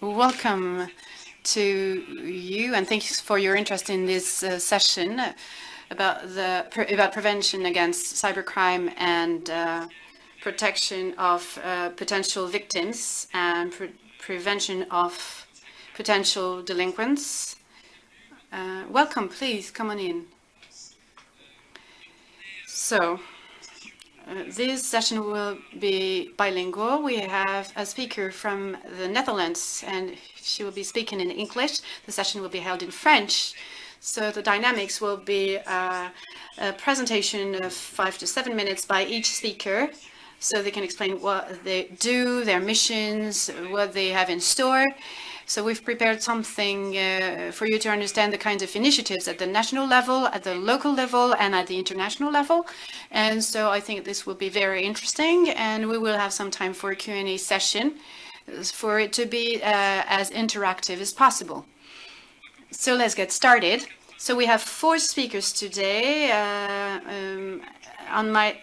Welcome to you, and thank you for your interest in this session about prevention against cybercrime and protection of potential victims and prevention of potential delinquents. Welcome, please come on in. So, this session will be bilingual. We have a speaker from the Netherlands, and she will be speaking in English. The session will be held in French. So the dynamics will be a presentation of 5 to 7 minutes by each speaker, so they can explain what they do, their missions, what they have in store. So we've prepared something for you to understand the kinds of initiatives at the national level, at the local level, and at the international level. And so I think this will be very interesting, and we will have some time for a Q&A session for it to be as interactive as possible. So let's get started. So we have 4 speakers today. On my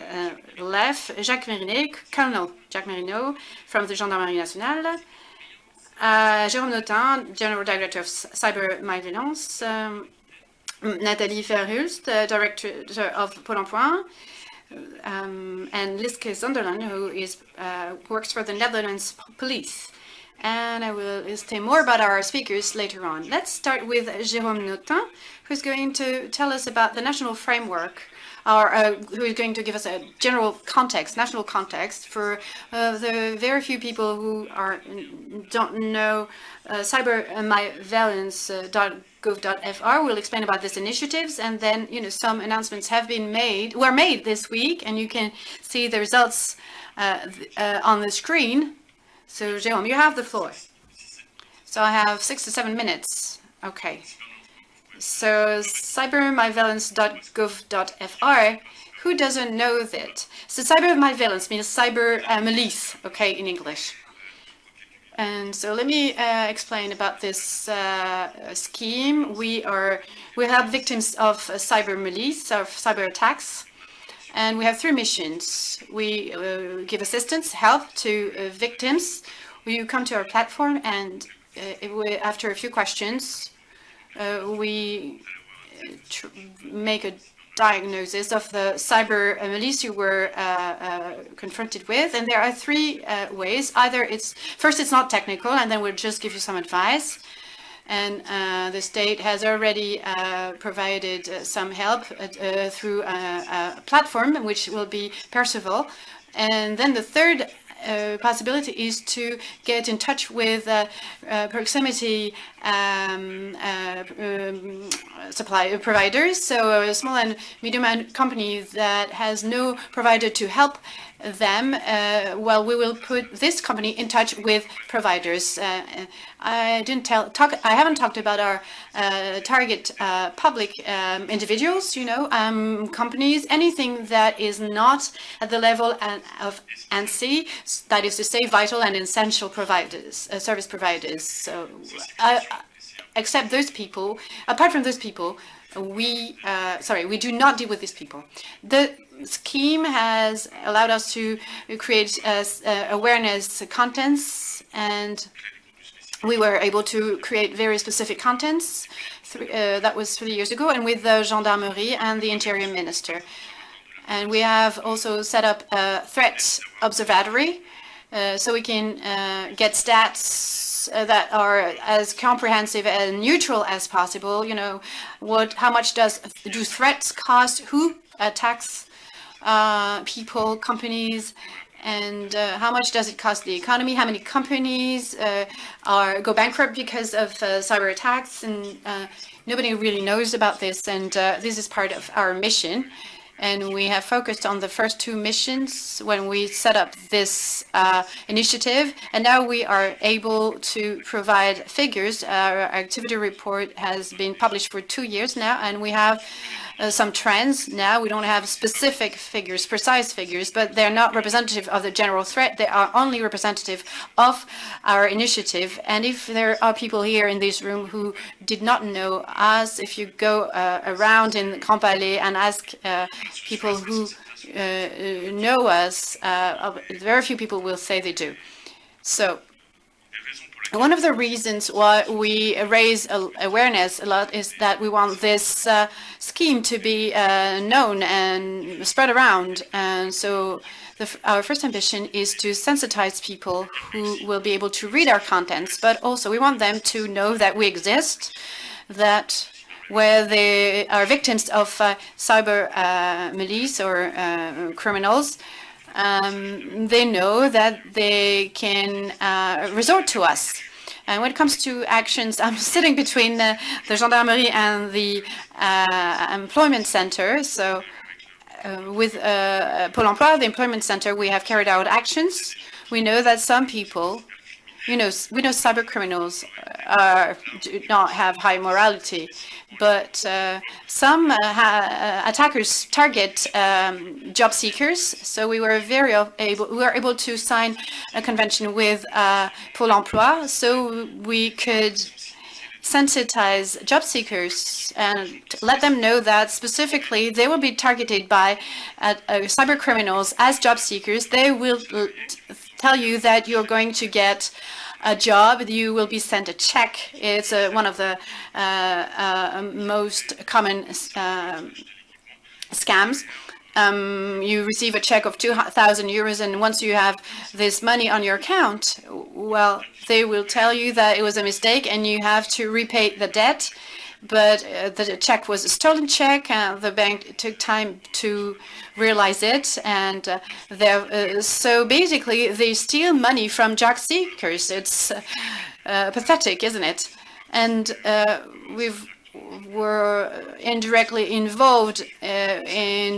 left, Jacques Mérinet, Colonel Jacques Mérinet from the Gendarmerie Nationale. Jérôme Notin, General Director of Cyber Malveillance, Nathalie Verhulst, Director of Pôle Emploi, and Liske Zonderland, who works for the Netherlands Police. And I will say more about our speakers later on. Let's start with Jérôme Notin, who's going to tell us about the national framework, or who is going to give us a general context, national context, for the very few people who don't know cybermalveillance.gov.fr. We'll explain about these initiatives, and then some announcements were made this week, and you can see the results on the screen. So Jérôme, you have the floor. So I have 6 to 7 minutes. Okay. So cybermalveillance.gov.fr, who doesn't know that? So cybermalveillance means cyber milice, okay, in English. And so let me explain about this scheme. We have victims of cyber milice, of cyber attacks, and we have 3 missions. We give assistance, help to victims. You come to our platform, and after a few questions, we make a diagnosis of the cyber milice you were confronted with, and there are 3 ways. Either it's not technical, and then we'll just give you some advice, and the state has already provided some help through a platform which will be Percival. And then the third possibility is to get in touch with proximity supply providers, so a small and medium company that has no provider to help them. Well, we will put this company in touch with providers. I haven't talked about our target public individuals, companies, anything that is not at the level of ANSI, that is to say, vital and essential providers, service providers. So, except those people, apart from those people, we do not deal with these people. The scheme has allowed us to create awareness contents, and we were able to create very specific contents. That was 3 years ago, and with the Gendarmerie and the Interior Minister. And we have also set up a threat observatory, so we can get stats that are as comprehensive and neutral as possible. How much do threats cost? Who attacks people, companies? And how much does it cost the economy? How many companies go bankrupt because of cyber attacks? And nobody really knows about this. And this is part of our mission. And we have focused on the first 2 missions when we set up this initiative. And now we are able to provide figures. Our activity report has been published for 2 years now, and we have some trends now. We don't have specific figures, precise figures, but they're not representative of the general threat. They are only representative of our initiative. And if there are people here in this room who did not know us, if you go around in Grand Palais and ask people who know us, very few people will say they do. So One of the reasons why we raise awareness a lot is that we want this scheme to be known and spread around. And so our first ambition is to sensitize people who will be able to read our contents, but also we want them to know that we exist, that where they are victims of cyber milice or criminals, they know that they can resort to us. And when it comes to actions, I'm sitting between the gendarmerie and the employment center. So with Pôle emploi, the employment center, we have carried out actions. We know that some people, we know cyber criminals do not have high morality, but some attackers target job seekers. So we were able to sign a convention with Pôle emploi, so we could sensitize job seekers and let them know that specifically they will be targeted by cyber criminals as job seekers. They will tell you that you're going to get a job, you will be sent a check. It's one of the most common scams. You receive a check of 2,000 euros, and once you have this money on your account, well, they will tell you that it was a mistake and you have to repay the debt. But the check was a stolen check, the bank took time to realize it, and so basically they steal money from job seekers. It's pathetic, isn't it? And were indirectly involved in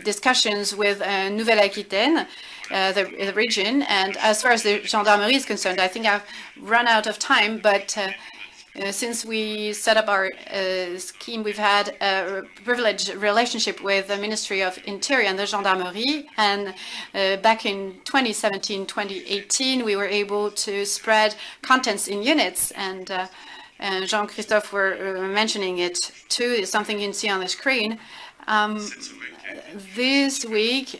discussions with Nouvelle-Aquitaine, the region. And as far as the gendarmerie is concerned, I think I've run out of time, but since we set up our scheme, we've had a privileged relationship with the Ministry of Interior and the Gendarmerie. And back in 2017-2018, we were able to spread contents in units. And Jean-Christophe were mentioning it too. It's something you can see on the screen. This week,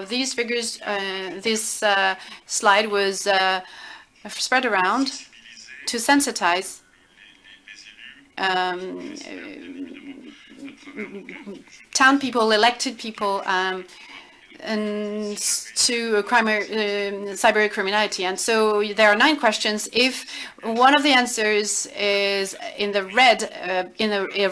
these figures, this slide was spread around to sensitize town people, elected people, and to cyber criminality. And so there are 9 questions. If one of the answers is in the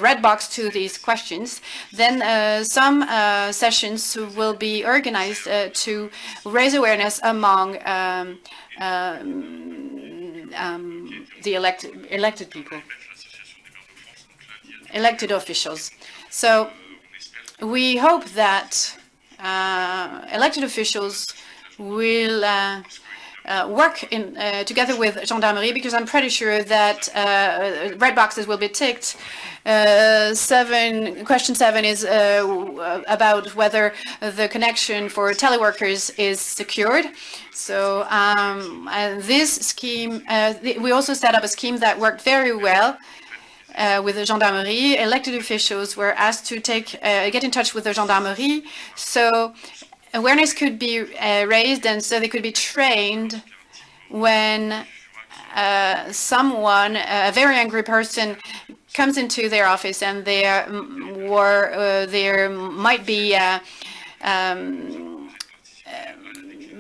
red box to these questions, then some sessions will be organized to raise awareness among the elected people. Elected officials. So we hope that elected officials will work together with gendarmerie, because I'm pretty sure that red boxes will be ticked. Question 7 is about whether the connection for teleworkers is secured. So this scheme, we also set up a scheme that worked very well. With the gendarmerie, elected officials were asked to get in touch with the gendarmerie, so awareness could be raised, and so they could be trained when someone, a very angry person, comes into their office and there might be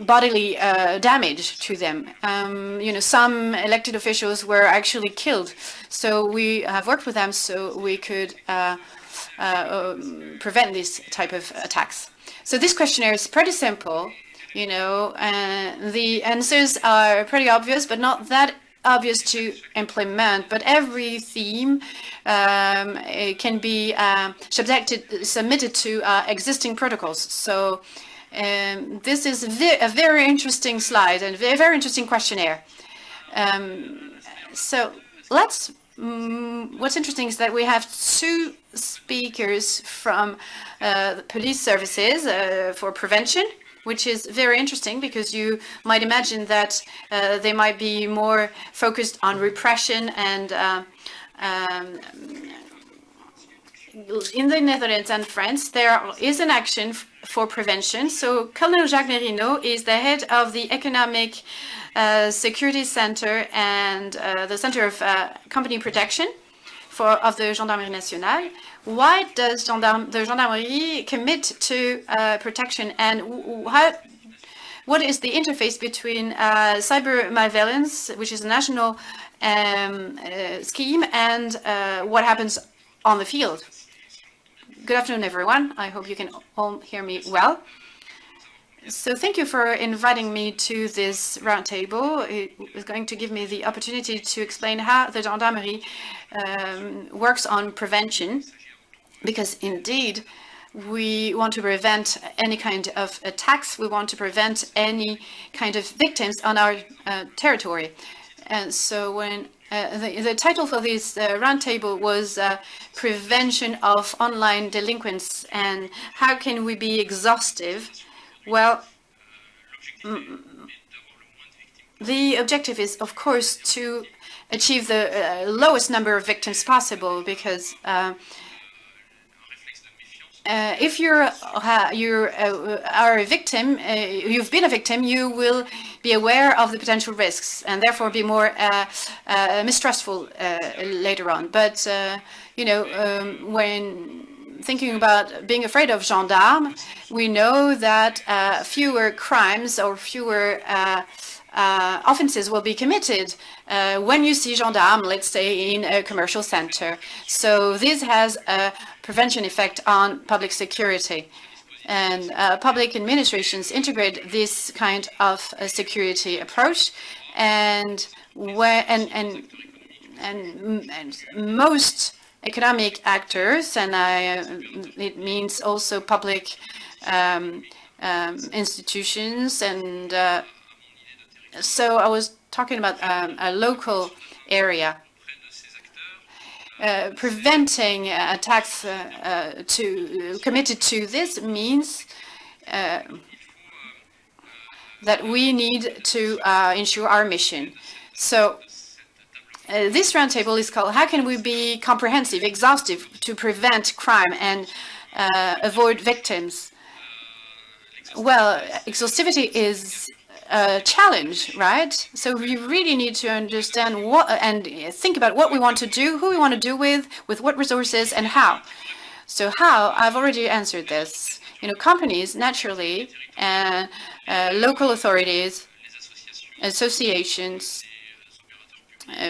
bodily damage to them. Some elected officials were actually killed. So we have worked with them so we could prevent this type of attacks. So this questionnaire is pretty simple, the answers are pretty obvious, but not that obvious to implement. But every theme can be submitted to existing protocols. So this is a very interesting slide and a very interesting questionnaire. So what's interesting is that we have 2 speakers from the police services for prevention, which is very interesting because you might imagine that they might be more focused on repression and in the Netherlands and France, there is an action for prevention. So Colonel Jacques Nerino is the head of the Economic Security Center and the Center of Company Protection of the Gendarmerie Nationale. Why does the Gendarmerie commit to protection, and what is the interface between cyber malveillance, which is a national scheme, and what happens on the field? Good afternoon, everyone. I hope you can all hear me well. So thank you for inviting me to this roundtable. It is going to give me the opportunity to explain how the Gendarmerie works on prevention, because indeed we want to prevent any kind of attacks. We want to prevent any kind of victims on our territory. And so when the title for this roundtable was Prevention of Online Delinquents, and how can we be exhaustive? Well, the objective is, of course, to achieve the lowest number of victims possible, because if you are a victim, you've been a victim, you will be aware of the potential risks and therefore be more mistrustful later on. But, when thinking about being afraid of gendarmes, we know that fewer crimes or fewer offenses will be committed when you see gendarmes, let's say, in a commercial center. So this has a prevention effect on public security. And public administrations integrate this kind of security approach, and most economic actors, and it means also public institutions, and so I was talking about a local area. Preventing attacks committed to this means that we need to ensure our mission. So this roundtable is called "How can we be comprehensive, exhaustive to prevent crime and avoid victims?" Well, exhaustivity is a challenge, right? So we really need to understand what and think about what we want to do, who we want to do with what resources, and how. So how? I've already answered this. Companies, naturally, and local authorities, associations,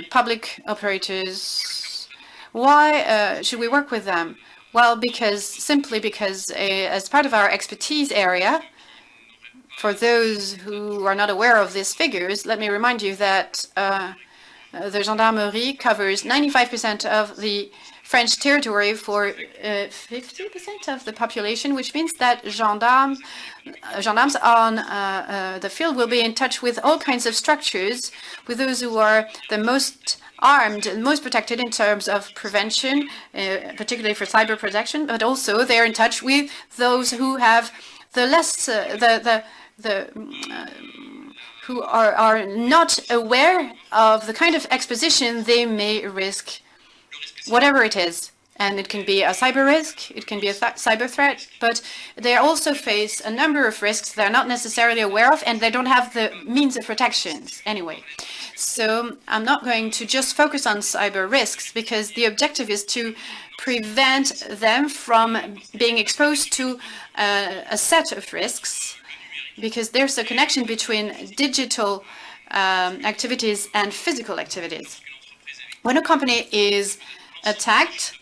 public operators. Why should we work with them? Well, simply because as part of our expertise area, for those who are not aware of these figures, let me remind you that the Gendarmerie covers 95% of the French territory for 50% of the population, which means that gendarmes on the field will be in touch with all kinds of structures, with those who are the most armed and most protected in terms of prevention, particularly for cyber protection, but also they're in touch with those who have the less who are not aware of the kind of exposition they may risk, whatever it is. And it can be a cyber risk, it can be a cyber threat, but they also face a number of risks they're not necessarily aware of, and they don't have the means of protections anyway. So I'm not going to just focus on cyber risks, because the objective is to prevent them from being exposed to a set of risks, because there's a connection between digital activities and physical activities. When a company is attacked,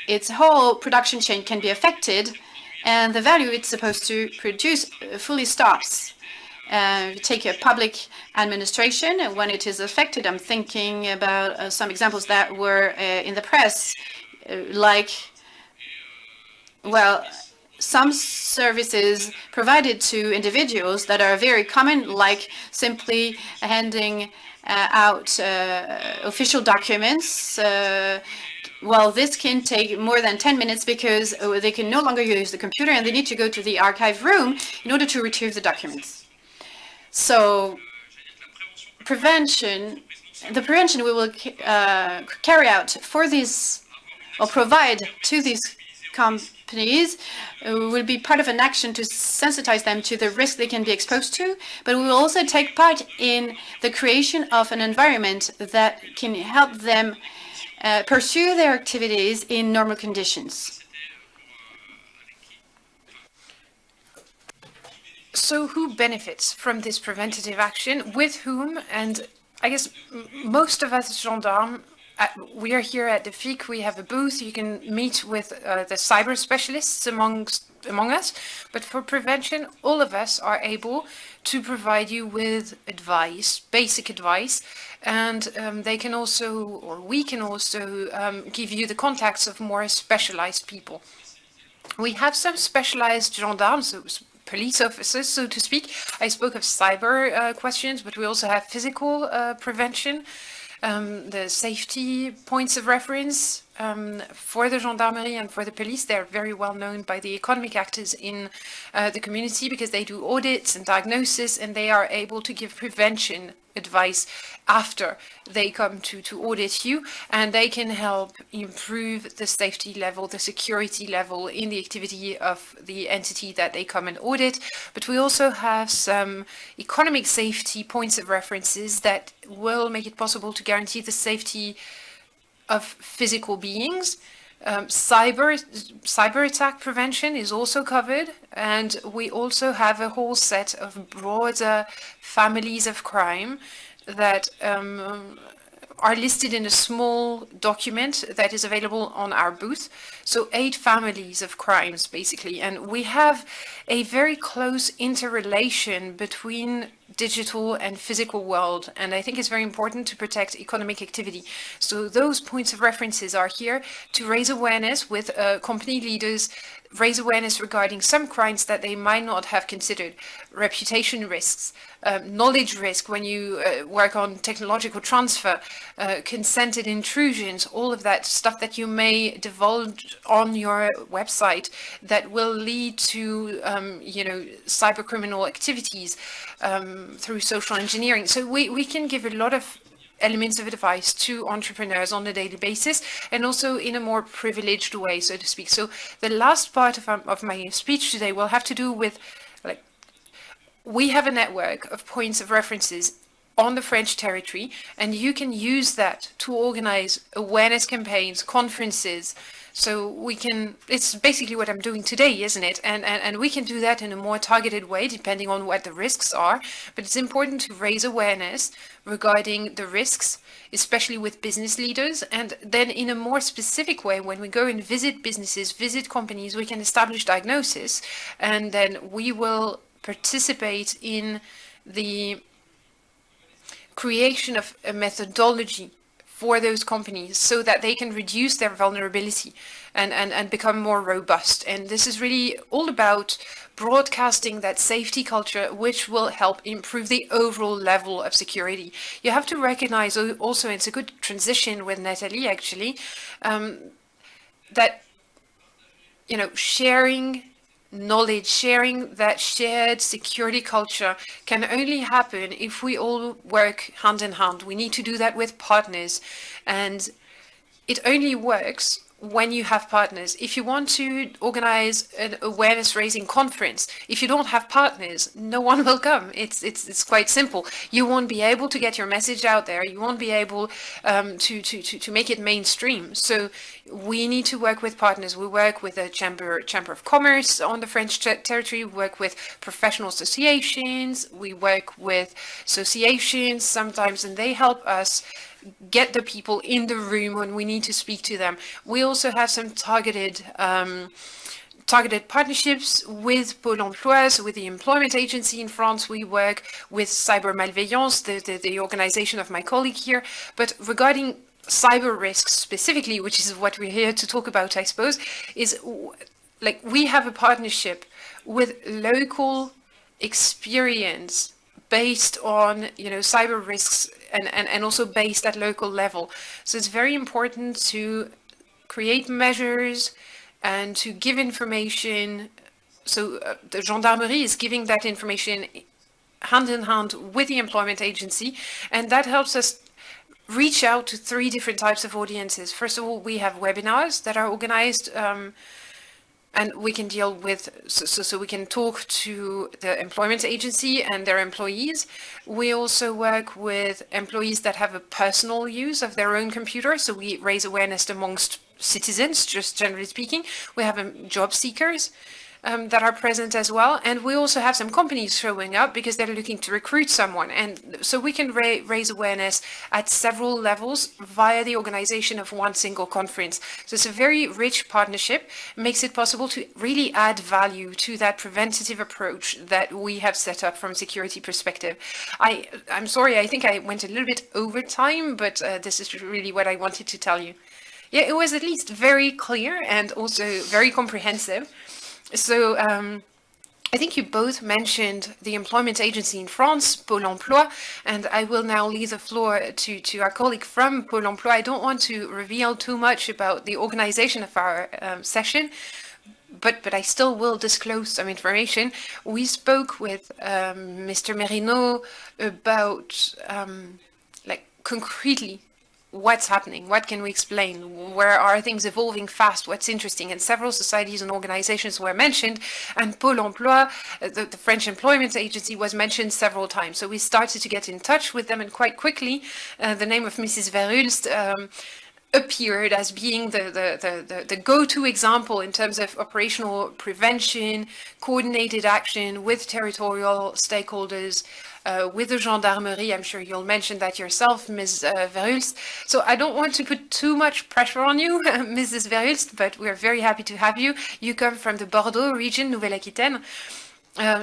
its whole production chain can be affected, and the value it's supposed to produce fully stops. Take a public administration, and when it is affected, I'm thinking about some examples that were in the press, like, well, some services provided to individuals that are very common, like simply handing out official documents. Well, this can take more than 10 minutes because they can no longer use the computer, and they need to go to the archive room in order to retrieve the documents. So the prevention we will carry out for these or provide to these companies will be part of an action to sensitize them to the risk they can be exposed to, but we will also take part in the creation of an environment that can help them pursue their activities in normal conditions. So who benefits from this preventative action? With whom? And I guess most of us gendarmes, we are here at the FIC. We have a booth. You can meet with the cyber specialists among us. But for prevention, all of us are able to provide you with advice, basic advice. And they can also, or we can also give you the contacts of more specialized people. We have some specialized gendarmes, so police officers, so to speak. I spoke of cyber questions, but we also have physical prevention, the safety points of reference for the gendarmerie and for the police. They're very well known by the economic actors in the community because they do audits and diagnosis, and they are able to give prevention advice after they come to audit you, and they can help improve the safety level, the security level in the activity of the entity that they come and audit. But we also have some economic safety points of references that will make it possible to guarantee the safety of physical beings. Cyber attack prevention is also covered, and we also have a whole set of broader families of crime that are listed in a small document that is available on our booth. So 8 families of crimes, basically. And we have a very close interrelation between digital and physical world. And I think it's very important to protect economic activity. So those points of references are here to raise awareness with company leaders, raise awareness regarding some crimes that they might not have considered, reputation risks, knowledge risk when you work on technological transfer, consented intrusions, all of that stuff that you may divulge on your website that will lead to, cyber criminal activities through social engineering. So we can give a lot of elements of advice to entrepreneurs on a daily basis, and also in a more privileged way, so to speak. So the last part of my speech today will have to do with, we have a network of points of references on the French territory, and you can use that to organize awareness campaigns, conferences. So we can, it's basically what I'm doing today, isn't it? And we can do that in a more targeted way, depending on what the risks are. But it's important to raise awareness regarding the risks, especially with business leaders. And then in a more specific way, when we go and visit businesses, visit companies, we can establish diagnosis, and then we will participate in the creation of a methodology for those companies so that they can reduce their vulnerability and become more robust. And this is really all about broadcasting that safety culture, which will help improve the overall level of security. You have to recognize also, it's a good transition with Nathalie actually, that, sharing knowledge, sharing that shared security culture can only happen if we all work hand in hand. We need to do that with partners, and it only works when you have partners. If you want to organize an awareness raising conference, if you don't have partners, no one will come. It's quite simple. You won't be able to get your message out there. You won't be able to make it mainstream. So we need to work with partners. We work with a chamber of commerce on the French territory. We work with professional associations. We work with associations sometimes, and they help us get the people in the room when we need to speak to them. We also have some targeted partnerships with Pôle emploi, so with the employment agency in France. We work with Cyber Malveillance, the organization of my colleague here. But regarding cyber risks specifically, which is what we're here to talk about, I suppose, is we have a partnership with local experience based on cyber risks and also based at local level. So it's very important to create measures and to give information. So the gendarmerie is giving that information hand in hand with the employment agency, and that helps us reach out to three different types of audiences. First of all, we have webinars that are organized, and we can deal with, so we can talk to the employment agency and their employees. We also work with employees that have a personal use of their own computer, so we raise awareness amongst citizens, just generally speaking. We have job seekers that are present as well. And we also have some companies showing up because they're looking to recruit someone. And so we can raise awareness at several levels via the organization of one single conference. So it's a very rich partnership, makes it possible to really add value to that preventative approach that we have set up from a security perspective. I'm sorry, I think I went a little bit over time, but this is really what I wanted to tell you. Yeah, it was at least very clear and also very comprehensive. So I think you both mentioned the employment agency in France, Pôle emploi, and I will now leave the floor to our colleague from Pôle emploi. I don't want to reveal too much about the organization of our session, but I still will disclose some information. We spoke with Mr. Merino about like concretely what's happening, what can we explain, where are things evolving fast, what's interesting, and several societies and organizations were mentioned, and Pôle emploi, the French employment agency, was mentioned several times. So we started to get in touch with them, and quite quickly the name of Mrs. Verhulst appeared as being the go-to example in terms of operational prevention, coordinated action with territorial stakeholders, with the gendarmerie. I'm sure you'll mention that yourself, Ms. Verhulst. So I don't want to put too much pressure on you, Mrs. Verhulst, but we're very happy to have you. You come from the Bordeaux region, Nouvelle-Aquitaine.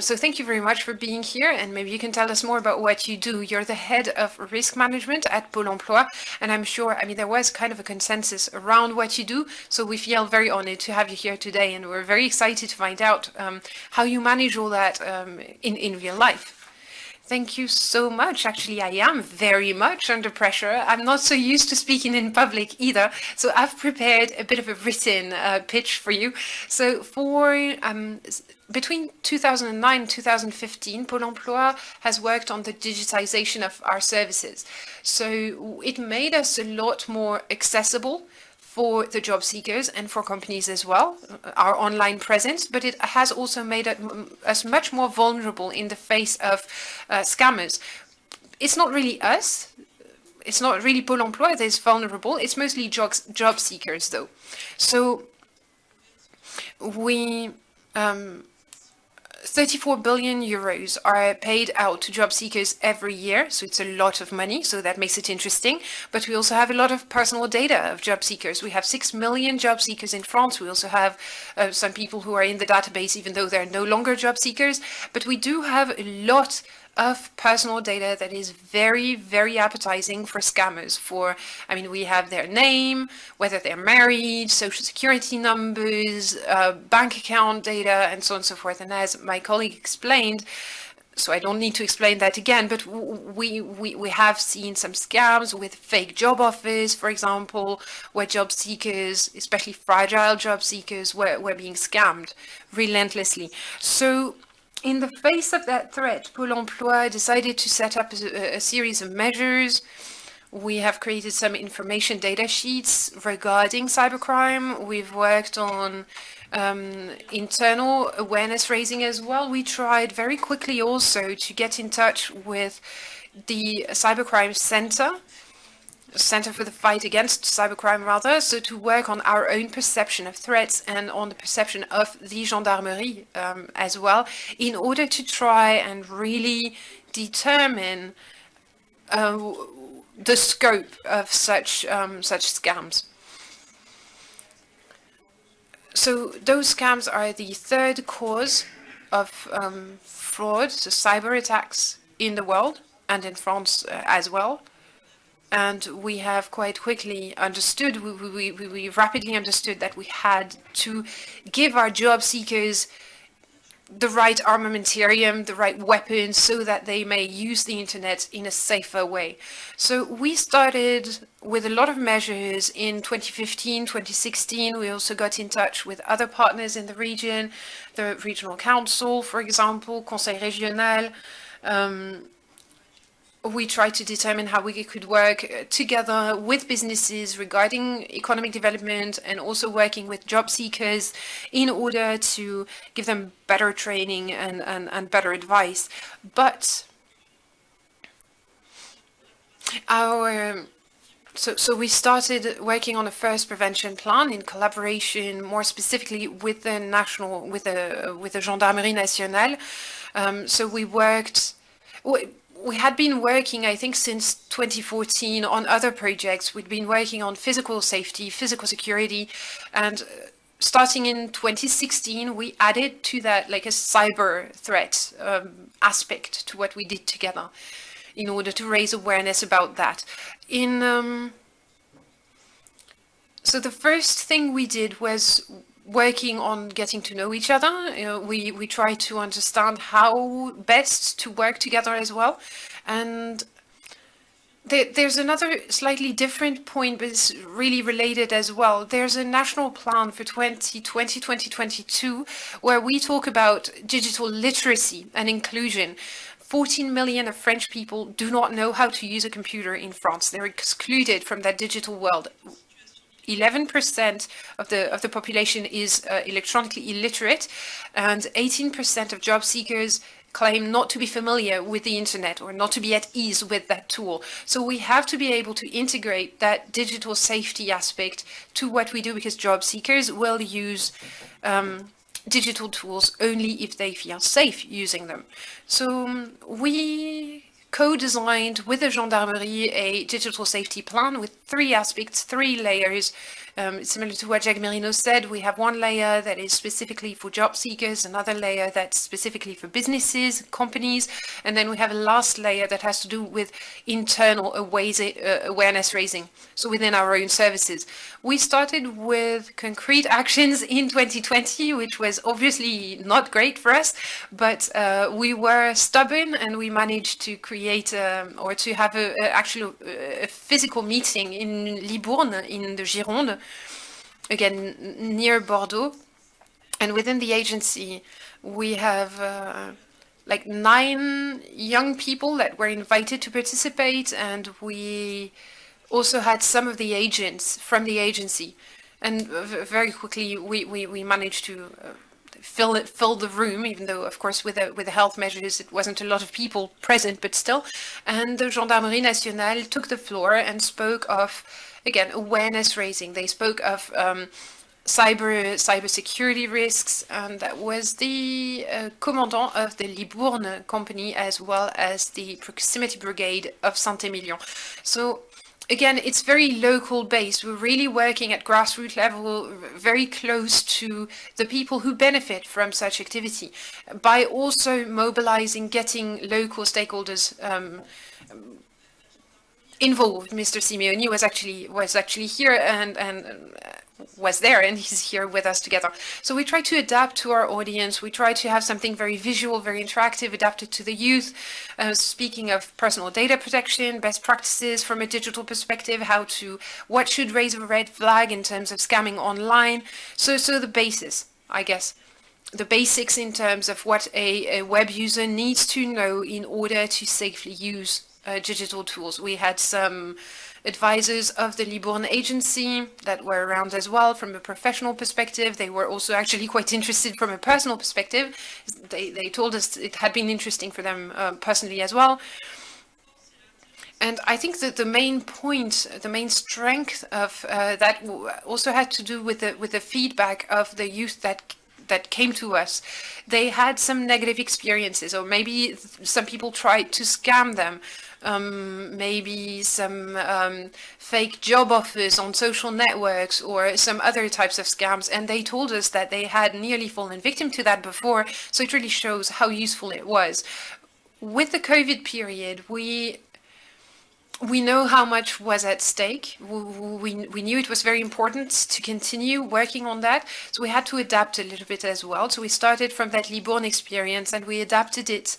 So thank you very much for being here, and maybe you can tell us more about what you do. You're the head of risk management at Pôle emploi, and I'm sure, I mean, there was kind of a consensus around what you do, so we feel very honored to have you here today, and we're very excited to find out how you manage all that in real life. Thank you so much. Actually, I am very much under pressure. I'm not so used to speaking in public either. So I've prepared a bit of a written pitch for you. So for between 2009 and 2015, Pôle emploi has worked on the digitization of our services. So it made us a lot more accessible for the job seekers and for companies as well, our online presence, but it has also made us much more vulnerable in the face of scammers. It's not really us, it's not really Pôle emploi that is vulnerable, it's mostly job seekers though. So we 34 billion euros are paid out to job seekers every year, so it's a lot of money, so that makes it interesting. But we also have a lot of personal data of job seekers. We have 6 million job seekers in France. We also have some people who are in the database, even though they're no longer job seekers. But we do have a lot of personal data that is very, very appetizing for scammers. I mean, we have their name, whether they're married, social security numbers, bank account data, and so on and so forth. And as my colleague explained, so I don't need to explain that again, but we have seen some scams with fake job offers, for example, where job seekers, especially fragile job seekers, were being scammed relentlessly. So in the face of that threat, Pôle emploi decided to set up a series of measures. We have created some information data sheets regarding cybercrime. We've worked on internal awareness raising as well. We tried very quickly also to get in touch with the Cybercrime Center for the Fight Against Cybercrime, rather, so to work on our own perception of threats and on the perception of the gendarmerie as well, in order to try and really determine the scope of such scams. So those scams are the third cause of fraud, so cyber attacks in the world and in France as well. And we have quite quickly understood, we rapidly understood that we had to give our job seekers the right armamentarium, the right weapons, so that they may use the internet in a safer way. So we started with a lot of measures in 2015, 2016. We also got in touch with other partners in the region, the regional council, for example, Conseil Régional, we tried to determine how we could work together with businesses regarding economic development and also working with job seekers in order to give them better training and better advice. But our So we started working on a first prevention plan in collaboration, more specifically with the Gendarmerie Nationale. So we had been working, I think, since 2014 on other projects. We'd been working on physical safety, physical security, and starting in 2016, we added to that like a cyber threat aspect to what we did together, in order to raise awareness about that. So the first thing we did was working on getting to know each other. We tried to understand how best to work together as well. And there's another slightly different point, but it's really related as well. There's a national plan for 2020-2022 where we talk about digital literacy and inclusion. 14 million of French people do not know how to use a computer in France. They're excluded from that digital world. 11% of the population is electronically illiterate, and 18% of job seekers claim not to be familiar with the internet or not to be at ease with that tool. So we have to be able to integrate that digital safety aspect to what we do, because job seekers will use digital tools only if they feel safe using them. So we co-designed with the Gendarmerie a digital safety plan with 3 aspects, 3 layers. Similar to what Jacques Merino said, we have one layer that is specifically for job seekers, another layer that's specifically for businesses, companies, and then we have a last layer that has to do with internal awareness raising, so within our own services. We started with concrete actions in 2020, which was obviously not great for us, but we were stubborn and we managed to create or to have a physical meeting in Libourne in the Gironde, again near Bordeaux. And within the agency we have like 9 young people that were invited to participate, and we also had some of the agents from the agency, and very quickly we managed to fill the room, even though of course with the health measures it wasn't a lot of people present, but still. And the Gendarmerie Nationale took the floor and spoke of, again, awareness raising. They spoke of cyber security risks, and that was the commandant of the Libourne company as well as the proximity brigade of Saint-Émilion. So again, it's very local based. We're really working at grassroots level, very close to the people who benefit from such activity, by also mobilizing, getting local stakeholders involved. Mr. Simeoni was actually here and was there, and he's here with us together. So we try to adapt to our audience. We try to have something very visual, very interactive, adapted to the youth. Speaking of personal data protection, best practices from a digital perspective, what should raise a red flag in terms of scamming online. So the basis, I guess. The basics in terms of what a web user needs to know in order to safely use digital tools. We had some advisors of the Libourne agency that were around as well from a professional perspective. They were also actually quite interested from a personal perspective. They told us it had been interesting for them personally as well. And I think that the main point, the main strength of that also had to do with the feedback of the youth that came to us. They had some negative experiences, or maybe some people tried to scam them. Maybe some fake job offers on social networks or some other types of scams. And they told us that they had nearly fallen victim to that before. So it really shows how useful it was. With the COVID period, we know how much was at stake. We knew it was very important to continue working on that. So we had to adapt a little bit as well. So we started from that Libourne experience and we adapted it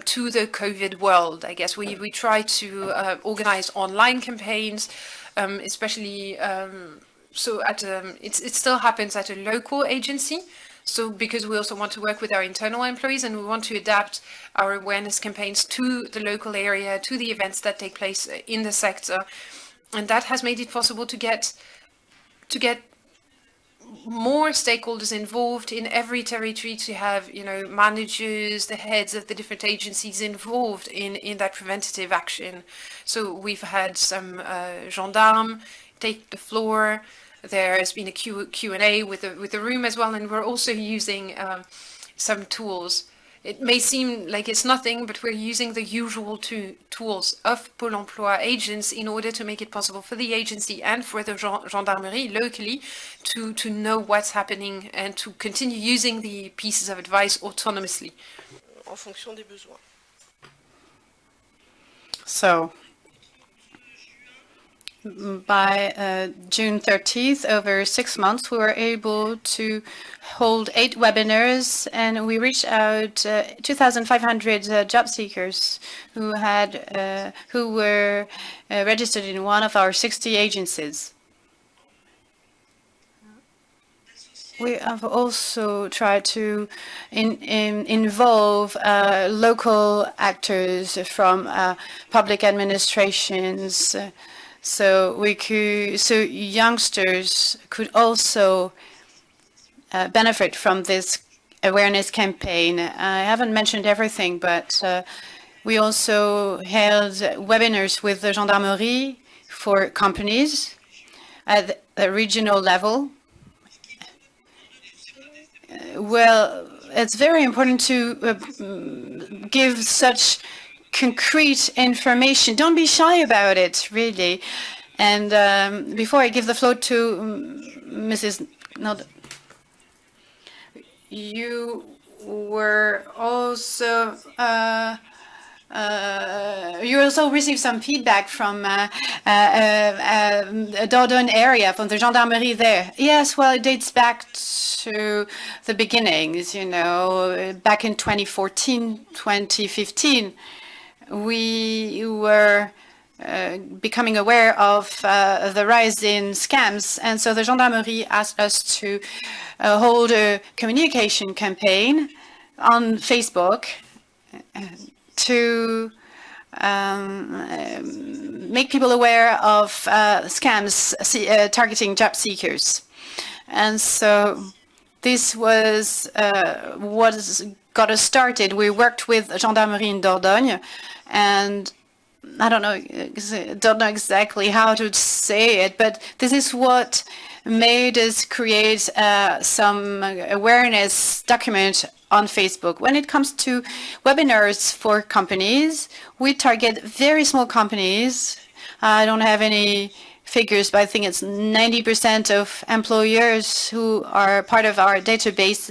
to the COVID world. I guess we try to organize online campaigns, especially so it still happens at a local agency. So because we also want to work with our internal employees and we want to adapt our awareness campaigns to the local area, to the events that take place in the sector. And that has made it possible to get more stakeholders involved in every territory, to have, managers, the heads of the different agencies involved in that preventative action. So we've had some gendarmes take the floor. There has been a Q&A with the room as well, and we're also using some tools. It may seem like it's nothing, but we're using the usual tools of Pôle emploi agents in order to make it possible for the agency and for the gendarmerie locally to know what's happening and to continue using the pieces of advice autonomously. En fonction des besoins. So, by June 30th, over 6 months, we were able to hold 8 webinars, and we reached out 2,500 job seekers who were registered in one of our 60 agencies. We have also tried to involve local actors from public administrations. So youngsters could also benefit from this awareness campaign. I haven't mentioned everything, but we also held webinars with the gendarmerie for companies at the regional level. Well, it's very important to give such concrete information. Don't be shy about it, really. And before I give the floor to Mrs. Nod, you were also you also received some feedback from Dordogne area, from the gendarmerie there. Yes, well, it dates back to the beginnings, back in 2014, 2015. We were becoming aware of the rise in scams, and so the gendarmerie asked us to hold a communication campaign on Facebook to make people aware of scams targeting job seekers. And so this was what got us started. We worked with Gendarmerie in Dordogne, and I don't know exactly how to say it, but this is what made us create some awareness document on Facebook. When it comes to webinars for companies, we target very small companies. I don't have any figures, but I think it's 90% of employers who are part of our database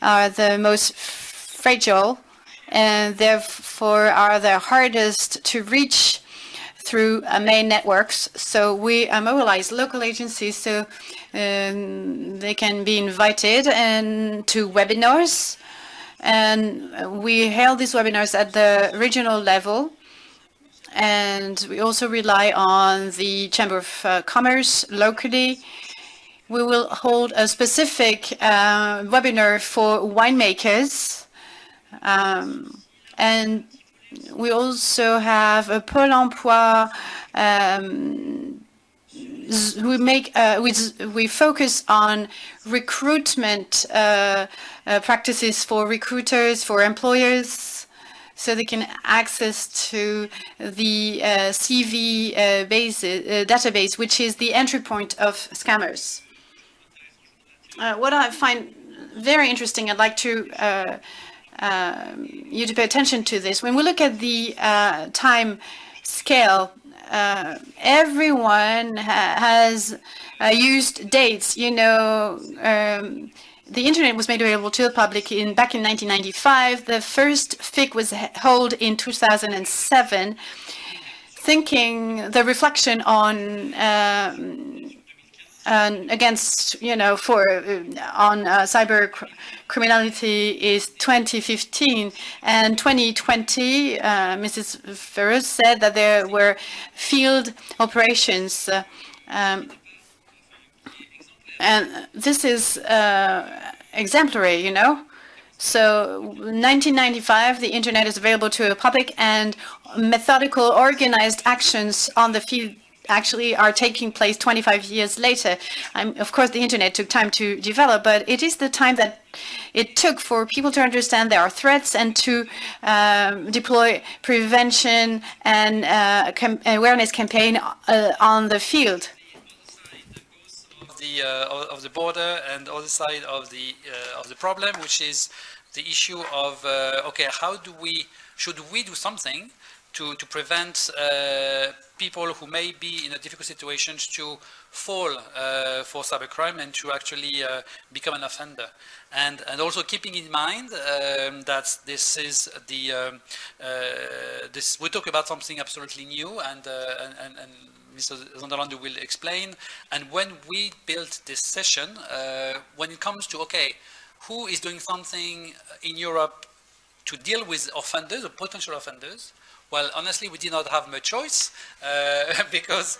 are the most fragile and therefore are the hardest to reach through main networks. So we mobilize local agencies so they can be invited to webinars. And we held these webinars at the regional level. And we also rely on the Chamber of Commerce locally. We will hold a specific webinar for winemakers. And we also have a Pôle emploi. We focus on recruitment practices for recruiters, for employers, so they can access to the CV database, which is the entry point of scammers. What I find very interesting, I'd like to you to pay attention to this. When we look at the time scale, everyone has used dates. The internet was made available to the public back in 1995. The first FIC was held in 2007. Thinking the reflection on against, cyber criminality is 2015, and 2020, Mrs. Ferrous said that there were field operations, and this is exemplary, you know. So 1995, the internet is available to the public, and methodical, organized actions on the field actually are taking place 25 years later. Of course, the internet took time to develop, but it is the time that it took for people to understand there are threats and to deploy prevention and awareness campaign on the field. Of the border and the other side of the problem, which is the issue of okay, should we do something to prevent people who may be in a difficult situations to fall for cybercrime and to actually become an offender, and also keeping in mind that this is we talk about something absolutely new, and Mr. Zonderland will explain. And when we built this session, when it comes to, okay, who is doing something in Europe to deal with offenders or potential offenders, well, honestly, we did not have much choice because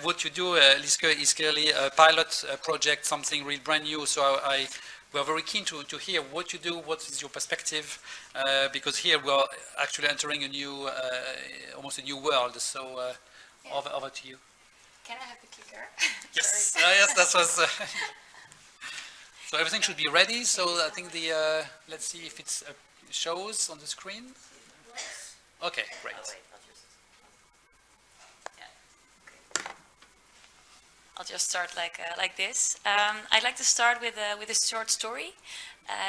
what you do, Liske, is clearly a pilot project, something really brand new. So we are very keen to hear what you do, what is your perspective, because here we are actually entering a new, almost a new world. So. Over to you. Can I have the clicker? Yes, yes, that was. So everything should be ready. So I think let's see if it shows on the screen. Okay, great. I'll just start like this. I'd like to start with a short story.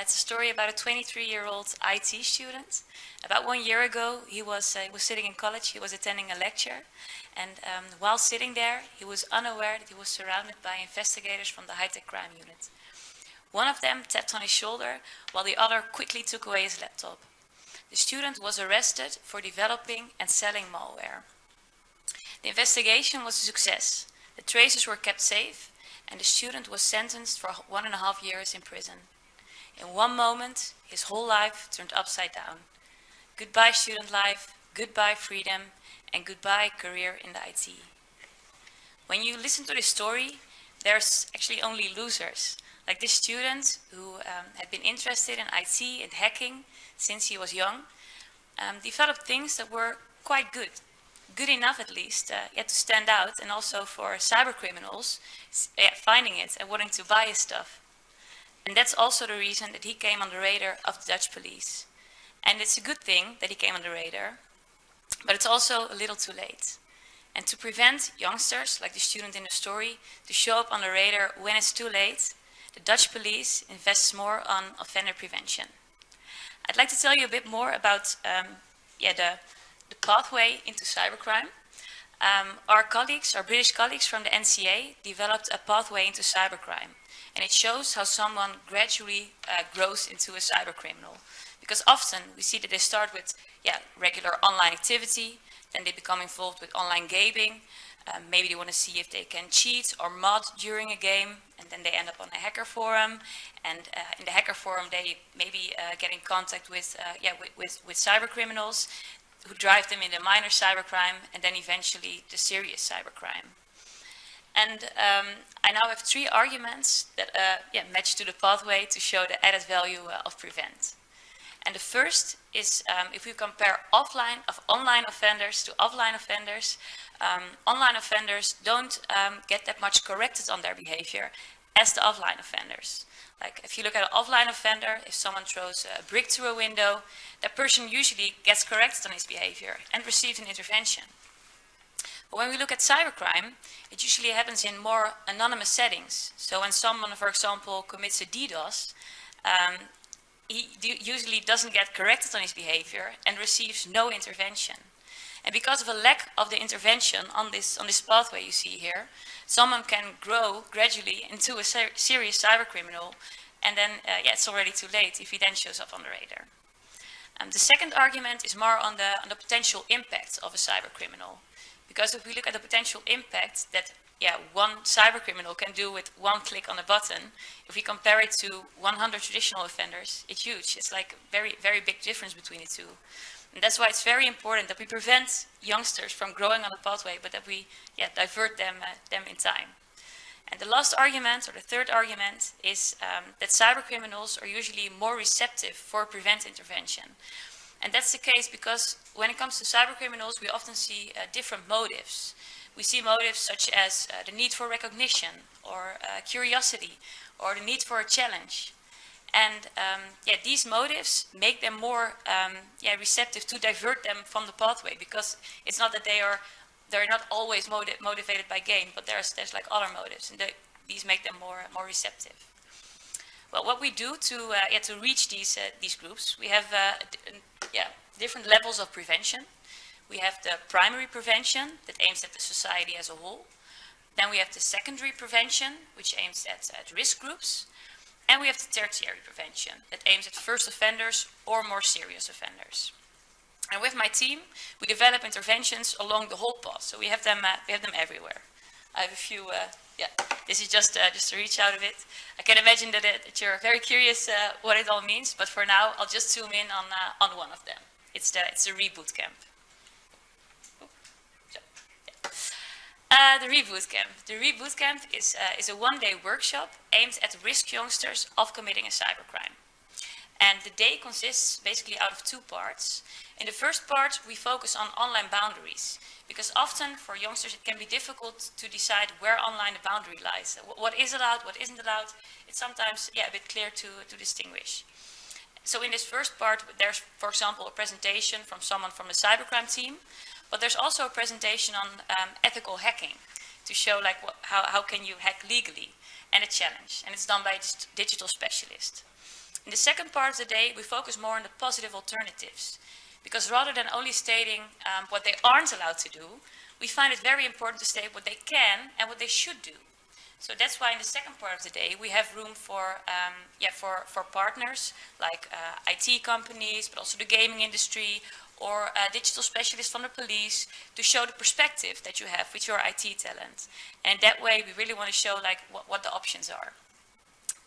It's a story about a 23-year-old IT student. About 1 year ago, he was sitting in college. He was attending a lecture, and while sitting there, he was unaware that he was surrounded by investigators from the high-tech crime unit. One of them tapped on his shoulder, while the other quickly took away his laptop. The student was arrested for developing and selling malware. The investigation was a success. The traces were kept safe, and the student was sentenced for 1.5 years in prison. In one moment, his whole life turned upside down. Goodbye student life, goodbye freedom, and goodbye career in the IT. When you listen to this story, there's actually only losers. Like this student who had been interested in IT and hacking since he was young, developed things that were quite good. Good enough at least, yet to stand out, and also for cyber criminals finding it and wanting to buy his stuff. And that's also the reason that he came on the radar of the Dutch police. And it's a good thing that he came on the radar, but it's also a little too late. And to prevent youngsters, like the student in the story, to show up on the radar when it's too late, the Dutch police invests more on offender prevention. I'd like to tell you a bit more about the pathway into cybercrime. Our British colleagues from the NCA developed a pathway into cybercrime. And it shows how someone gradually grows into a cybercriminal. Because often we see that they start with regular online activity, then they become involved with online gaming. Maybe they want to see if they can cheat or mod during a game, and then they end up on a hacker forum. And in the hacker forum, they maybe get in contact with cyber criminals who drive them into minor cybercrime, and then eventually the serious cybercrime. And I now have 3 arguments that match to the pathway to show the added value of prevent. And the first is if we compare online offenders to offline offenders, online offenders don't get that much corrected on their behavior as the offline offenders. Like if you look at an offline offender, if someone throws a brick through a window, that person usually gets corrected on his behavior and receives an intervention. But when we look at cybercrime, it usually happens in more anonymous settings. So when someone, for example, commits a DDoS, he usually doesn't get corrected on his behavior and receives no intervention. And because of a lack of the intervention on this pathway you see here, someone can grow gradually into a serious cybercriminal, and then it's already too late if he then shows up on the radar. The second argument is more on the potential impact of a cybercriminal. Because if we look at the potential impact that one cybercriminal can do with one click on a button, if we compare it to 100 traditional offenders, it's huge. It's like a very, very big difference between the two. And that's why it's very important that we prevent youngsters from growing on the pathway, but that we divert them in time. And the last argument, or the third argument, is that cybercriminals are usually more receptive for prevent intervention. And that's the case because when it comes to cybercriminals, we often see different motives. We see motives such as the need for recognition, or curiosity, or the need for a challenge. And these motives make them more receptive to divert them from the pathway, because it's not that they're not always motivated by gain, but there's like other motives, and these make them more receptive. Well, what we do to reach these groups, we have different levels of prevention. We have the primary prevention that aims at the society as a whole. Then we have the secondary prevention, which aims at risk groups. And we have the tertiary prevention that aims at first offenders or more serious offenders. And with my team, we develop interventions along the whole path. So we have them everywhere. I have a few. This is just to reach out of it. I can imagine that you're very curious what it all means. But for now, I'll just zoom in on one of them. It's the reboot camp. The reboot camp. The reboot camp is a one-day workshop aimed at risk youngsters of committing a cybercrime. And the day consists basically out of two parts. In the first part, we focus on online boundaries, because often for youngsters it can be difficult to decide where online the boundary lies. What is allowed, what isn't allowed, it's sometimes a bit clear to distinguish. So in this first part, there's, for example, a presentation from someone from the cybercrime team, but there's also a presentation on ethical hacking to show like how can you hack legally, and a challenge, and it's done by a digital specialist. In the second part of the day, we focus more on the positive alternatives, because rather than only stating what they aren't allowed to do, we find it very important to state what they can and what they should do. So that's why in the second part of the day, we have room for partners like IT companies, but also the gaming industry, or digital specialists from the police, to show the perspective that you have with your IT talent. And that way, we really want to show like what the options are.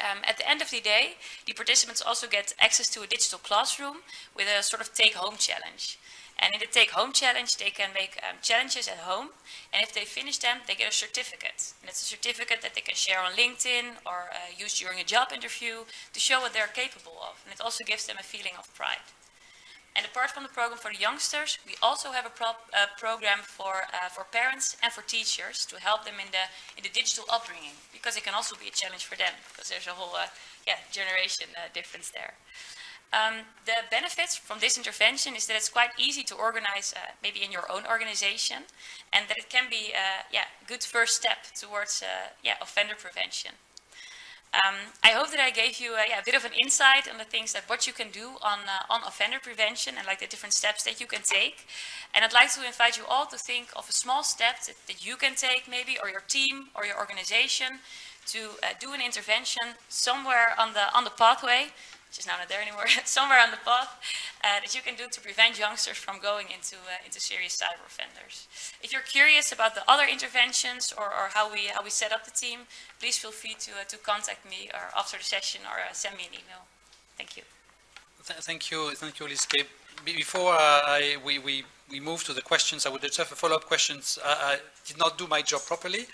At the end of the day, the participants also get access to a digital classroom with a sort of take-home challenge. And in the take-home challenge, they can make challenges at home. And if they finish them, they get a certificate. And it's a certificate that they can share on LinkedIn or use during a job interview to show what they're capable of. And it also gives them a feeling of pride. And apart from the program for the youngsters, we also have a program for parents and for teachers to help them in the digital upbringing, because it can also be a challenge for them, because there's a whole generation difference there. The benefits from this intervention is that it's quite easy to organize, maybe in your own organization, and that it can be a good first step towards offender prevention. I hope that I gave you a bit of an insight on the things that what you can do on offender prevention and like the different steps that you can take. And I'd like to invite you all to think of a small step that you can take maybe, or your team or your organization, to do an intervention somewhere on the pathway, which is now not there anymore, somewhere on the path that you can do to prevent youngsters from going into serious cyber offenders. If you're curious about the other interventions or how we set up the team, please feel free to contact me or after the session, or send me an email. Thank you. Thank you, Liske. Before we move to the questions, I would just have a follow-up questions. I did not do my job properly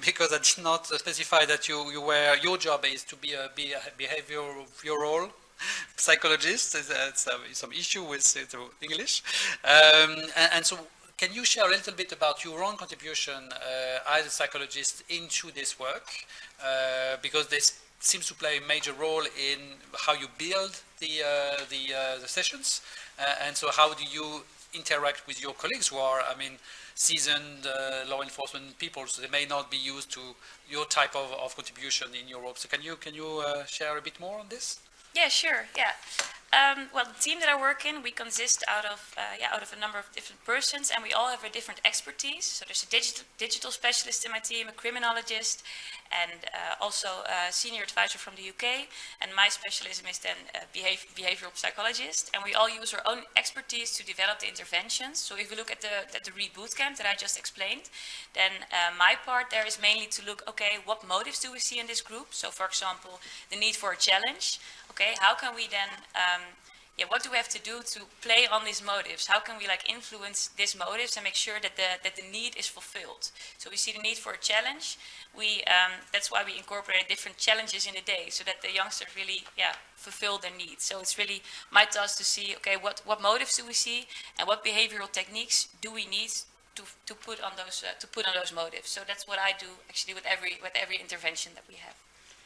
because I did not specify that your job is to be a behavioral psychologist. It's some issue with English, and so can you share a little bit about your own contribution as a psychologist into this work, because this seems to play a major role in how you build the sessions, and so how do you interact with your colleagues who are, I mean, seasoned law enforcement people, so they may not be used to your type of contribution in your work. So can you share a bit more on this? Yeah, sure. Yeah. Well, the team that I work in, we consist out of a number of different persons, and we all have a different expertise. So there's a digital specialist in my team, a criminologist, and also a senior advisor from the UK. And my specialism is then a behavioral psychologist. And we all use our own expertise to develop the interventions. So if we look at the reboot camp that I just explained, then my part there is mainly to look, okay, what motives do we see in this group? So for example, the need for a challenge. Okay, how can we then yeah, what do we have to do to play on these motives? How can we like influence these motives and make sure that the need is fulfilled? So we see the need for a challenge. That's why we incorporate different challenges in the day so that the youngsters really fulfill their needs. So it's really my task to see, okay, what motives do we see and what behavioral techniques do we need to put on those motives. So that's what I do actually with every intervention that we have.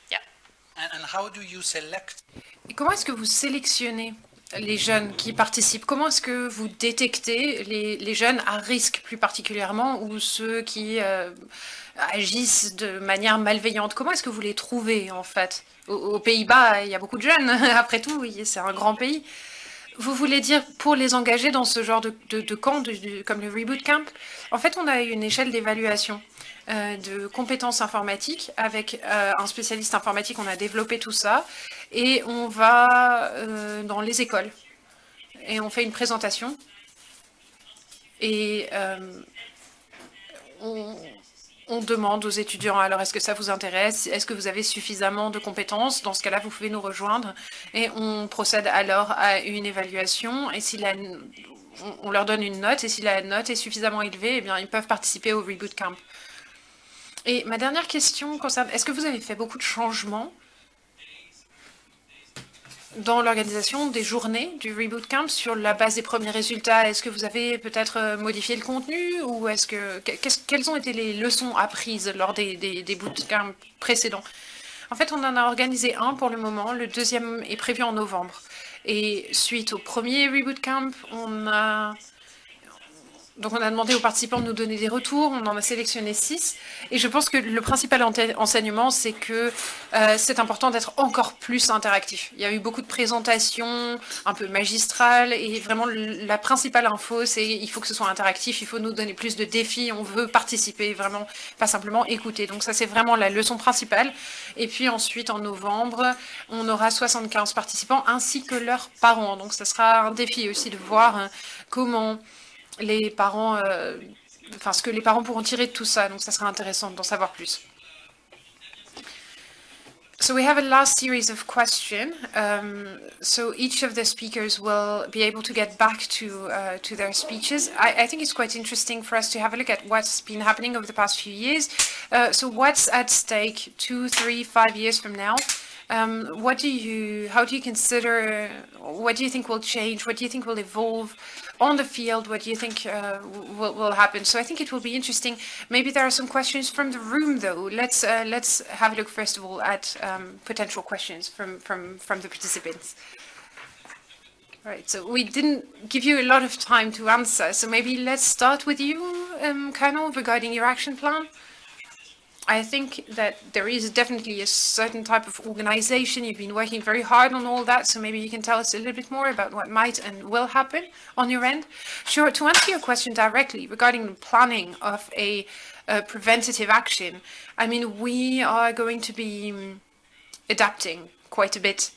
Yeah. And how do you select? Et comment est-ce que vous sélectionnez les jeunes qui participent? Comment est-ce que vous détectez les jeunes à risque plus particulièrement ou ceux qui agissent de manière malveillante? Comment est-ce que vous les trouvez en fait? Aux Pays-Bas, il y a beaucoup de jeunes, après tout, c'est un grand pays. Vous voulez dire pour les engager dans ce genre de camp, comme le Reboot Camp? En fait, on a une échelle d'évaluation de compétences informatiques avec un spécialiste informatique. On a développé tout ça et on va dans les écoles et on fait une présentation et on demande aux étudiants, alors est-ce que ça vous intéresse? Est-ce que vous avez suffisamment de compétences? Dans ce cas-là, vous pouvez nous rejoindre. Et on procède alors à une évaluation. Et si on leur donne une note, et si la note est suffisamment élevée, eh bien, ils peuvent participer au Reboot Camp. Et ma dernière question concerne, est-ce que vous avez fait beaucoup de changements dans l'organisation des journées du Reboot Camp sur la base des premiers résultats? Est-ce que vous avez peut-être modifié le contenu ou quelles ont été les leçons apprises lors des bootcamps précédents? En fait, on en a organisé un pour le moment. Le deuxième est prévu en novembre. Et suite au premier Reboot Camp, on a demandé aux participants de nous donner des retours, on en a sélectionné 6. Et je pense que le principal enseignement, c'est que c'est important d'être encore plus interactif. Il y a eu beaucoup de présentations un peu magistrales et vraiment la principale info, c'est il faut que ce soit interactif, il faut nous donner plus de défis, on veut participer, vraiment, pas simplement écouter. Donc ça, c'est vraiment la leçon principale. Et puis ensuite, en novembre, on aura 75 participants ainsi que leurs parents. Donc ça sera un défi aussi de voir comment les parents, ce que les parents pourront tirer de tout ça. Donc, ça sera intéressant d'en savoir plus. So we have a last series of questions. So each of the speakers will be able to get back to their speeches. I think it's quite interesting for us to have a look at what's been happening over the past few years. So what's at stake 2, 3, 5 years from now? How do you consider, what do you think will change? What do you think will evolve on the field? What do you think will happen? So I think it will be interesting. Maybe there are some questions from the room, though. Let's have a look first of all at potential questions from the participants. All right. So we didn't give you a lot of time to answer. So maybe let's start with you, Colonel, regarding your action plan. I think that there is definitely a certain type of organization. You've been working very hard on all that, so maybe you can tell us a little bit more about what might and will happen on your end. Sure, to answer your question directly regarding the planning of a preventative action, I mean, we are going to be adapting quite a bit.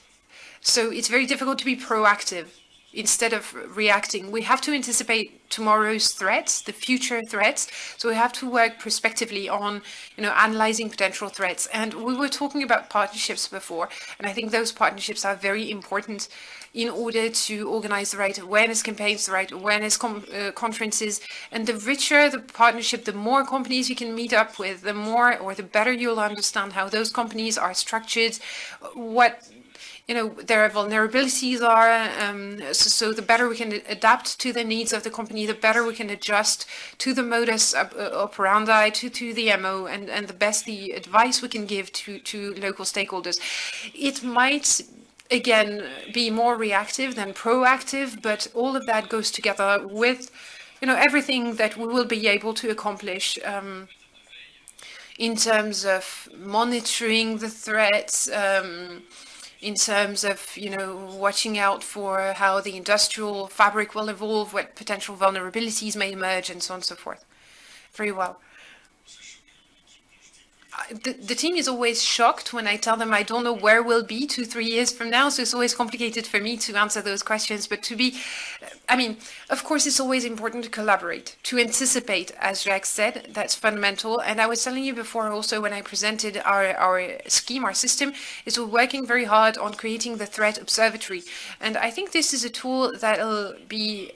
So it's very difficult to be proactive instead of reacting. We have to anticipate tomorrow's threats, the future threats. So we have to work prospectively on, analyzing potential threats. And we were talking about partnerships before, and I think those partnerships are very important in order to organize the right awareness campaigns, the right awareness conferences. And the richer the partnership, the more companies you can meet up with, the better you'll understand how those companies are structured, what their vulnerabilities are, so the better we can adapt to the needs of the company, the better we can adjust to the modus operandi, to the MO, and the best the advice we can give to local stakeholders. It might, again, be more reactive than proactive, but all of that goes together with, everything that we will be able to accomplish in terms of monitoring the threats, in terms of, watching out for how the industrial fabric will evolve, what potential vulnerabilities may emerge, and so on and so forth. Very well. the team is always shocked when I tell them I don't know where we'll be 2-3 years from now. So it's always complicated for me to answer those questions. But I mean, of course, it's always important to collaborate, to anticipate, as Jacques said. That's fundamental. And I was telling you before also when I presented our scheme, our system, is we're working very hard on creating the threat observatory. And I think this is a tool that'll be,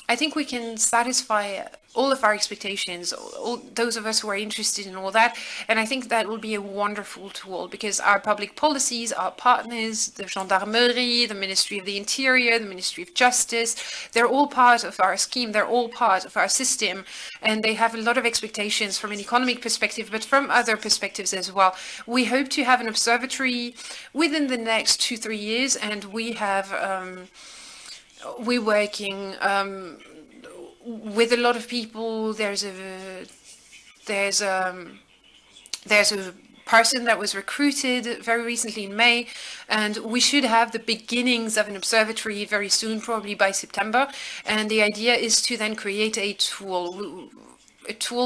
I think we can satisfy all of our expectations, all those of us who are interested in all that. And I think that will be a wonderful tool because our public policies, our partners, the Gendarmerie, the Ministry of the Interior, the Ministry of Justice, they're all part of our scheme. They're all part of our system. And they have a lot of expectations from an economic perspective, but from other perspectives as well. We hope to have an observatory within the next 2-3 years. And we have, we're working with a lot of people. There's a person that was recruited very recently in May, and we should have the beginnings of an observatory very soon, probably by September. And the idea is to then create a tool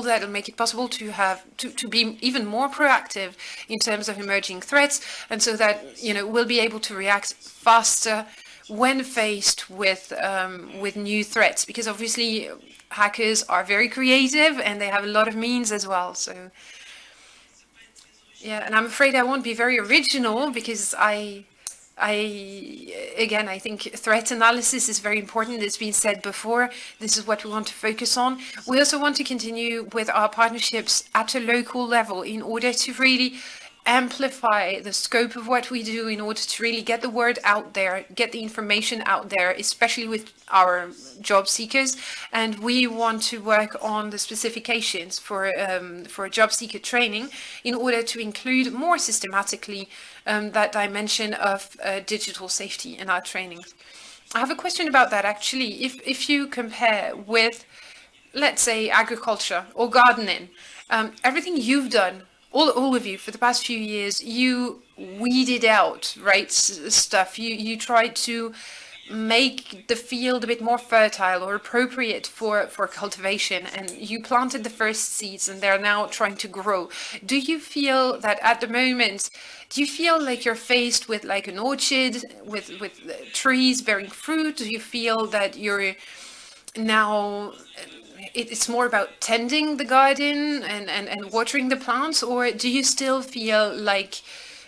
that will make it possible to have to be even more proactive in terms of emerging threats, and so that we'll be able to react faster when faced with new threats, because obviously hackers are very creative and they have a lot of means as well. So yeah, and I'm afraid I won't be very original because I think threat analysis is very important. It's been said before. This is what we want to focus on. We also want to continue with our partnerships at a local level in order to really amplify the scope of what we do, in order to really get the word out there, get the information out there, especially with our job seekers. And we want to work on the specifications for job seeker training in order to include more systematically that dimension of digital safety in our training. I have a question about that actually. If you compare with, let's say, agriculture or gardening, everything you've done, all of you, for the past few years, you weeded out, right, stuff. You tried to make the field a bit more fertile or appropriate for cultivation, and you planted the first seeds and they're now trying to grow. Do you feel that at the moment, do you feel like you're faced with like an orchard with trees bearing fruit? Do you feel that you're now... it's more about tending the garden and watering the plants, or do you still feel like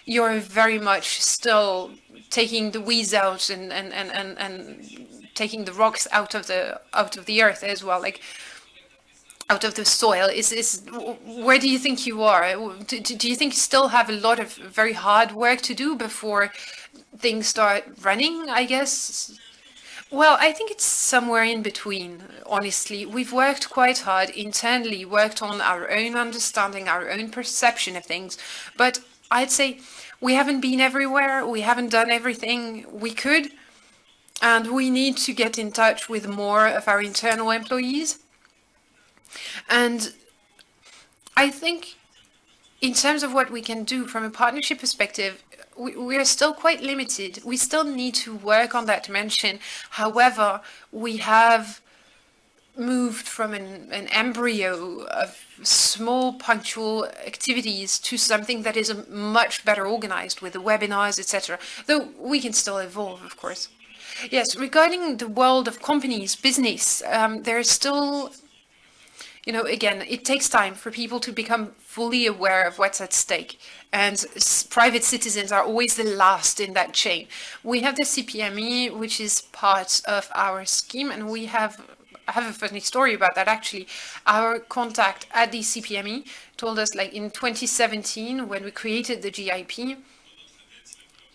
you're very much still taking the weeds out and taking the rocks out of the earth as well, like out of the soil? Where do you think you are? Do you think you still have a lot of very hard work to do before things start running, I guess? Well, I think it's somewhere in between, honestly. We've worked quite hard internally, worked on our own understanding, our own perception of things. But I'd say we haven't been everywhere. We haven't done everything we could. And we need to get in touch with more of our internal employees. And I think in terms of what we can do from a partnership perspective, we are still quite limited. We still need to work on that dimension. However, we have moved from an embryo of small punctual activities to something that is much better organized with the webinars, etc. Though we can still evolve, of course. Yes, regarding the world of companies, business, there's still... again, it takes time for people to become fully aware of what's at stake. And private citizens are always the last in that chain. We have the CPME, which is part of our scheme, and I have a funny story about that actually. Our contact at the CPME told us, like in 2017, when we created the GIP,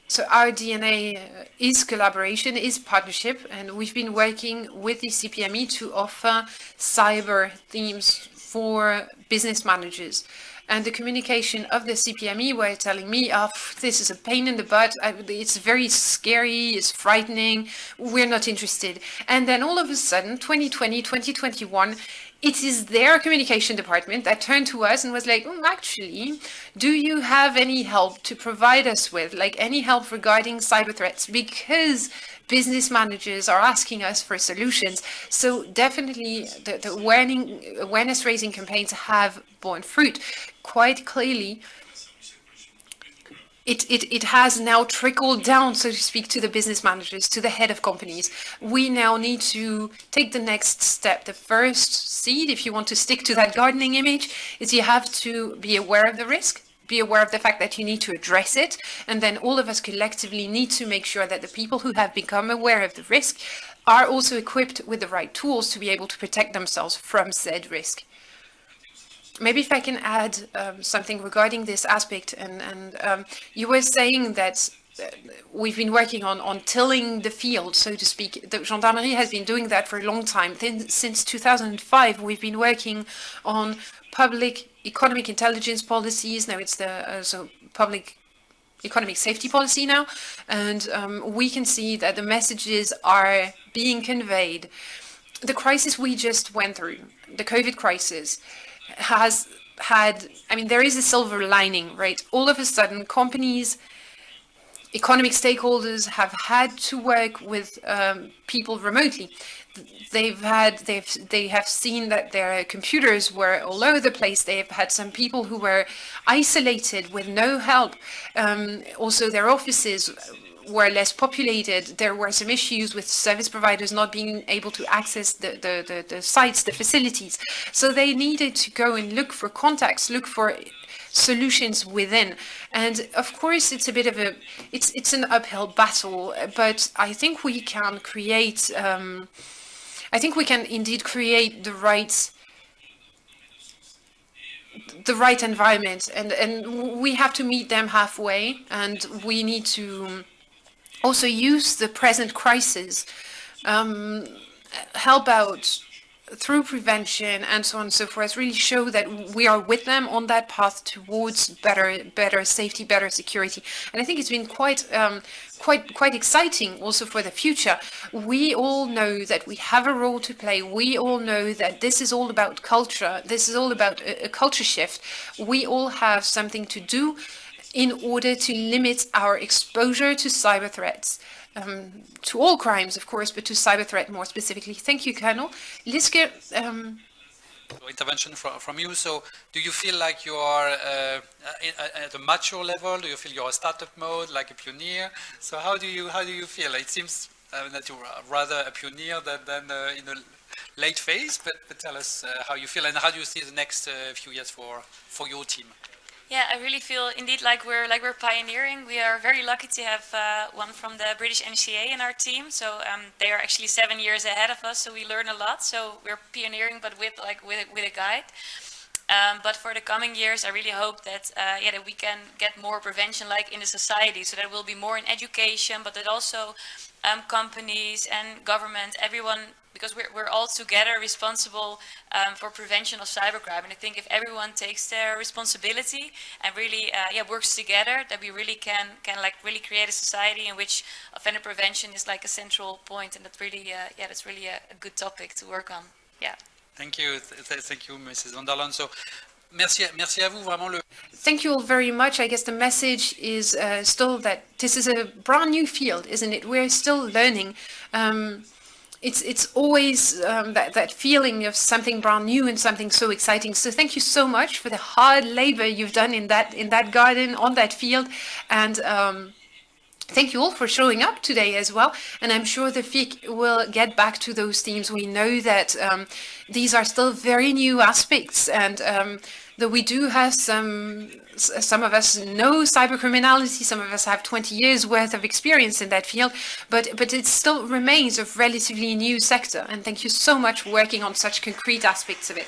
so our DNA is collaboration, is partnership, and we've been working with the CPME to offer cyber themes for business managers. And the communication of the CPME were telling me, oh, this is a pain in the butt, it's very scary, it's frightening, we're not interested. And then all of a sudden, 2020, 2021, it is their communication department that turned to us and was like, actually, do you have any help to provide us with, like any help regarding cyber threats? Because business managers are asking us for solutions. So definitely the awareness raising campaigns have borne fruit. Quite clearly, it has now trickled down, so to speak, to the business managers, to the head of companies. We now need to take the next step. The first seed, if you want to stick to that gardening image, is you have to be aware of the risk, be aware of the fact that you need to address it, and then all of us collectively need to make sure that the people who have become aware of the risk are also equipped with the right tools to be able to protect themselves from said risk. Maybe if I can add something regarding this aspect, and you were saying that we've been working on tilling the field, so to speak. The gendarmerie has been doing that for a long time. Since 2005, we've been working on public economic intelligence policies. Now it's the public economic safety policy now, and we can see that the messages are being conveyed. The crisis we just went through, the COVID crisis, has had, I mean, there is a silver lining, right? All of a sudden, companies, economic stakeholders have had to work with people remotely. They have seen that their computers were all over the place. They've had some people who were isolated with no help. Also, their offices were less populated. There were some issues with service providers not being able to access the sites, the facilities. So they needed to go and look for contacts, look for solutions within. And of course, it's a bit of it's an uphill battle, but I think we can create, I think we can indeed create the right environment, and we have to meet them halfway, and we need to also use the present crisis, help out through prevention and so on and so forth, really show that we are with them on that path towards better safety, better security. And I think it's been quite exciting also for the future. We all know that we have a role to play. We all know that this is all about culture. This is all about a culture shift. We all have something to do in order to limit our exposure to cyber threats. To all crimes, of course, but to cyber threat more specifically. Thank you, Colonel. Liske, intervention from you. So, do you feel like you are at a mature level? Do you feel you're a startup mode, like a pioneer? So, how do you feel? It seems that you're rather a pioneer than in a late phase. But tell us how you feel and how do you see the next few years for your team? Yeah, I really feel indeed like we're pioneering. We are very lucky to have one from the British NCA in our team. So they are actually 7 years ahead of us. So we learn a lot. So we're pioneering, but with a guide. But for the coming years, I really hope that that we can get more prevention like in the society. So that will be more in education, but that also companies and government, everyone, because we're all together responsible for prevention of cybercrime. And I think if everyone takes their responsibility and really works together, that we really can really create a society in which offender prevention is like a central point. And that's really that's really a good topic to work on. Yeah. Thank you, Mrs. van der Laan. So, merci à vous, vraiment Thank you all very much. I guess the message is still that this is a brand new field, isn't it? We're still learning. It's always that feeling of something brand new and something so exciting. So thank you so much for the hard labor you've done in that garden, on that field, and thank you all for showing up today as well. And I'm sure the FIC will get back to those themes. We know that these are still very new aspects, and that we do have some of us know cybercriminality, some of us have 20 years worth of experience in that field, but it still remains a relatively new sector. And thank you so much for working on such concrete aspects of it.